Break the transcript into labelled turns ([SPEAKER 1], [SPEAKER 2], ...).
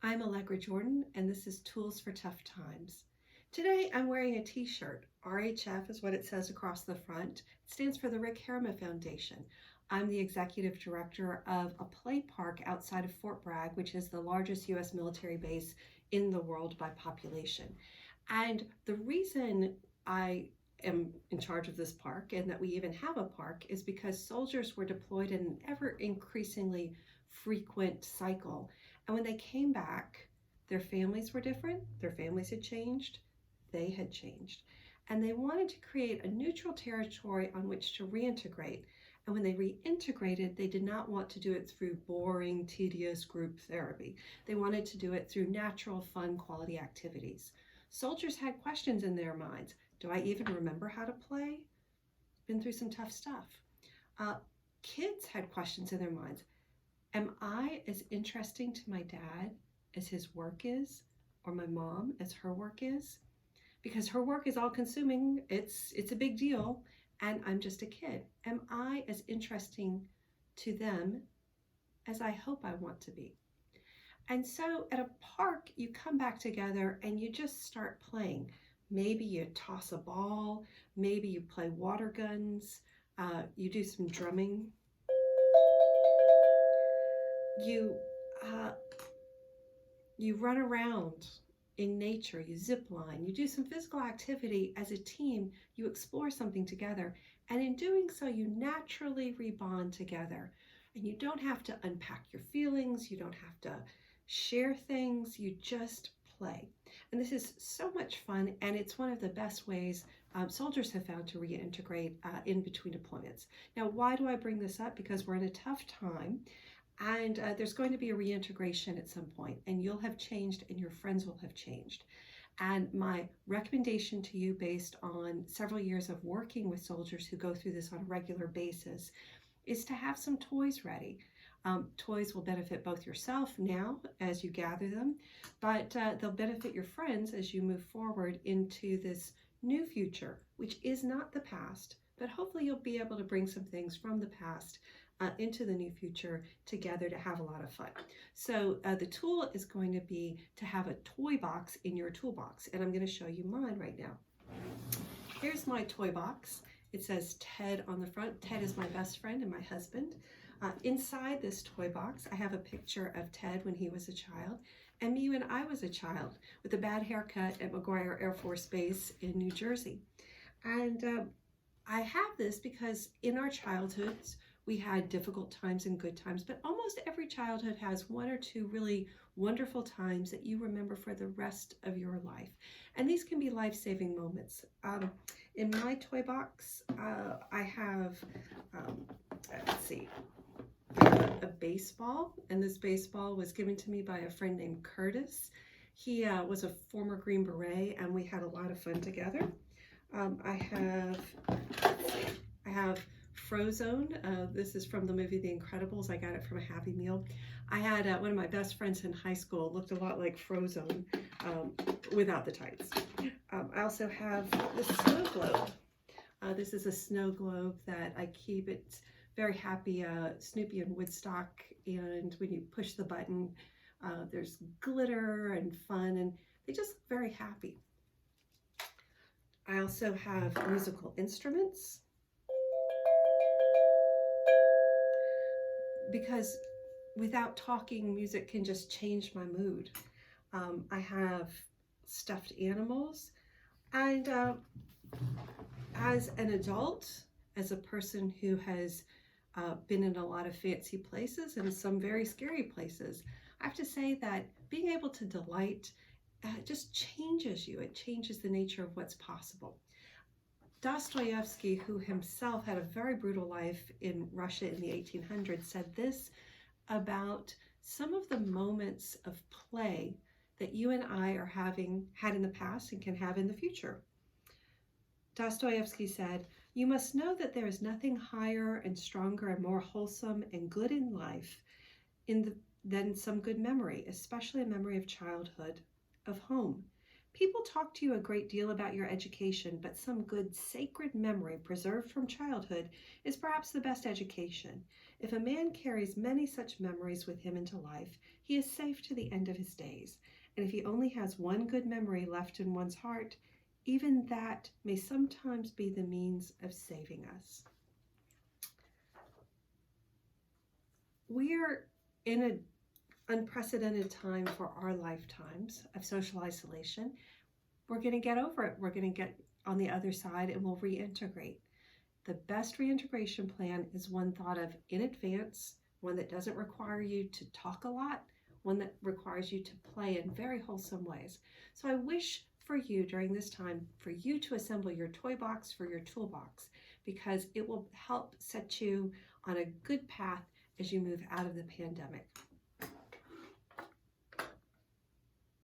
[SPEAKER 1] I'm Allegra Jordan, and this is Tools for Tough Times. Today I'm wearing a t-shirt. RHF is what it says across the front. It stands for the Rick Harriman Foundation. I'm the executive director of a play park outside of Fort Bragg, which is the largest U.S. military base in the world by population. And the reason I am in charge of this park and that we even have a park is because soldiers were deployed in an ever increasingly frequent cycle. And when they came back, their families were different, their families had changed, they had changed. And they wanted to create a neutral territory on which to reintegrate. And when they reintegrated, they did not want to do it through boring, tedious group therapy. They wanted to do it through natural, fun, quality activities. Soldiers had questions in their minds. Do I even remember how to play? Been through some tough stuff. Kids had questions in their minds. Am I as interesting to my dad as his work is, or my mom as her work is? Because her work is all consuming, it's a big deal, and I'm just a kid. Am I as interesting to them as I hope I want to be? And so at a park, you come back together and you just start playing. Maybe you toss a ball, maybe you play water guns, you do some drumming. You run around in nature, you zip line, you do some physical activity as a team, you explore something together, and in doing so, you naturally rebond together. And you don't have to unpack your feelings, you don't have to share things, you just play. And this is so much fun, and it's one of the best ways soldiers have found to reintegrate in between deployments. Now, why do I bring this up? Because we're in a tough time. And there's going to be a reintegration at some point, and you'll have changed and your friends will have changed. And my recommendation to you, based on several years of working with soldiers who go through this on a regular basis, is to have some toys ready. Toys will benefit both yourself now as you gather them, but they'll benefit your friends as you move forward into this new future, which is not the past, but hopefully you'll be able to bring some things from the past into the new future together to have a lot of fun. So the tool is going to be to have a toy box in your toolbox, and I'm going to show you mine right now. Here's my toy box. It says Ted on the front. Ted is my best friend and my husband. Inside this toy box, I have a picture of Ted when he was a child, and me when I was a child with a bad haircut at McGuire Air Force Base in New Jersey. And I have this because in our childhoods, we had difficult times and good times, but almost every childhood has one or two really wonderful times that you remember for the rest of your life. And these can be life-saving moments. In my toy box, I have, let's see, a baseball, and this baseball was given to me by a friend named Curtis. He was a former Green Beret, and we had a lot of fun together. I have Frozone. This is from the movie The Incredibles. I got it from a Happy Meal. I had one of my best friends in high school, looked a lot like Frozone without the tights. I also have the snow globe. This is a snow globe that I keep. It's very happy, Snoopy and Woodstock, and when you push the button, there's glitter and fun, and they just look very happy. I also have musical instruments, because without talking, music can just change my mood. I have stuffed animals, and as an adult, as a person who has been in a lot of fancy places and some very scary places, I have to say that being able to delight just changes you. It changes the nature of what's possible. Dostoevsky, who himself had a very brutal life in Russia in the 1800s, said this about some of the moments of play that you and I are had in the past and can have in the future. Dostoevsky said, "You must know that there is nothing higher and stronger and more wholesome and good in life than some good memory, especially a memory of childhood, of home. People talk to you a great deal about your education, but some good sacred memory preserved from childhood is perhaps the best education. If a man carries many such memories with him into life, he is safe to the end of his days. And if he only has one good memory left in one's heart, even that may sometimes be the means of saving us. We're in an unprecedented time for our lifetimes of social isolation. We're going to get over it. We're going to get on the other side and we'll reintegrate. The best reintegration plan is one thought of in advance, one that doesn't require you to talk a lot, one that requires you to play in very wholesome ways. So I wish for you during this time for you to assemble your toy box for your toolbox, because it will help set you on a good path as you move out of the pandemic.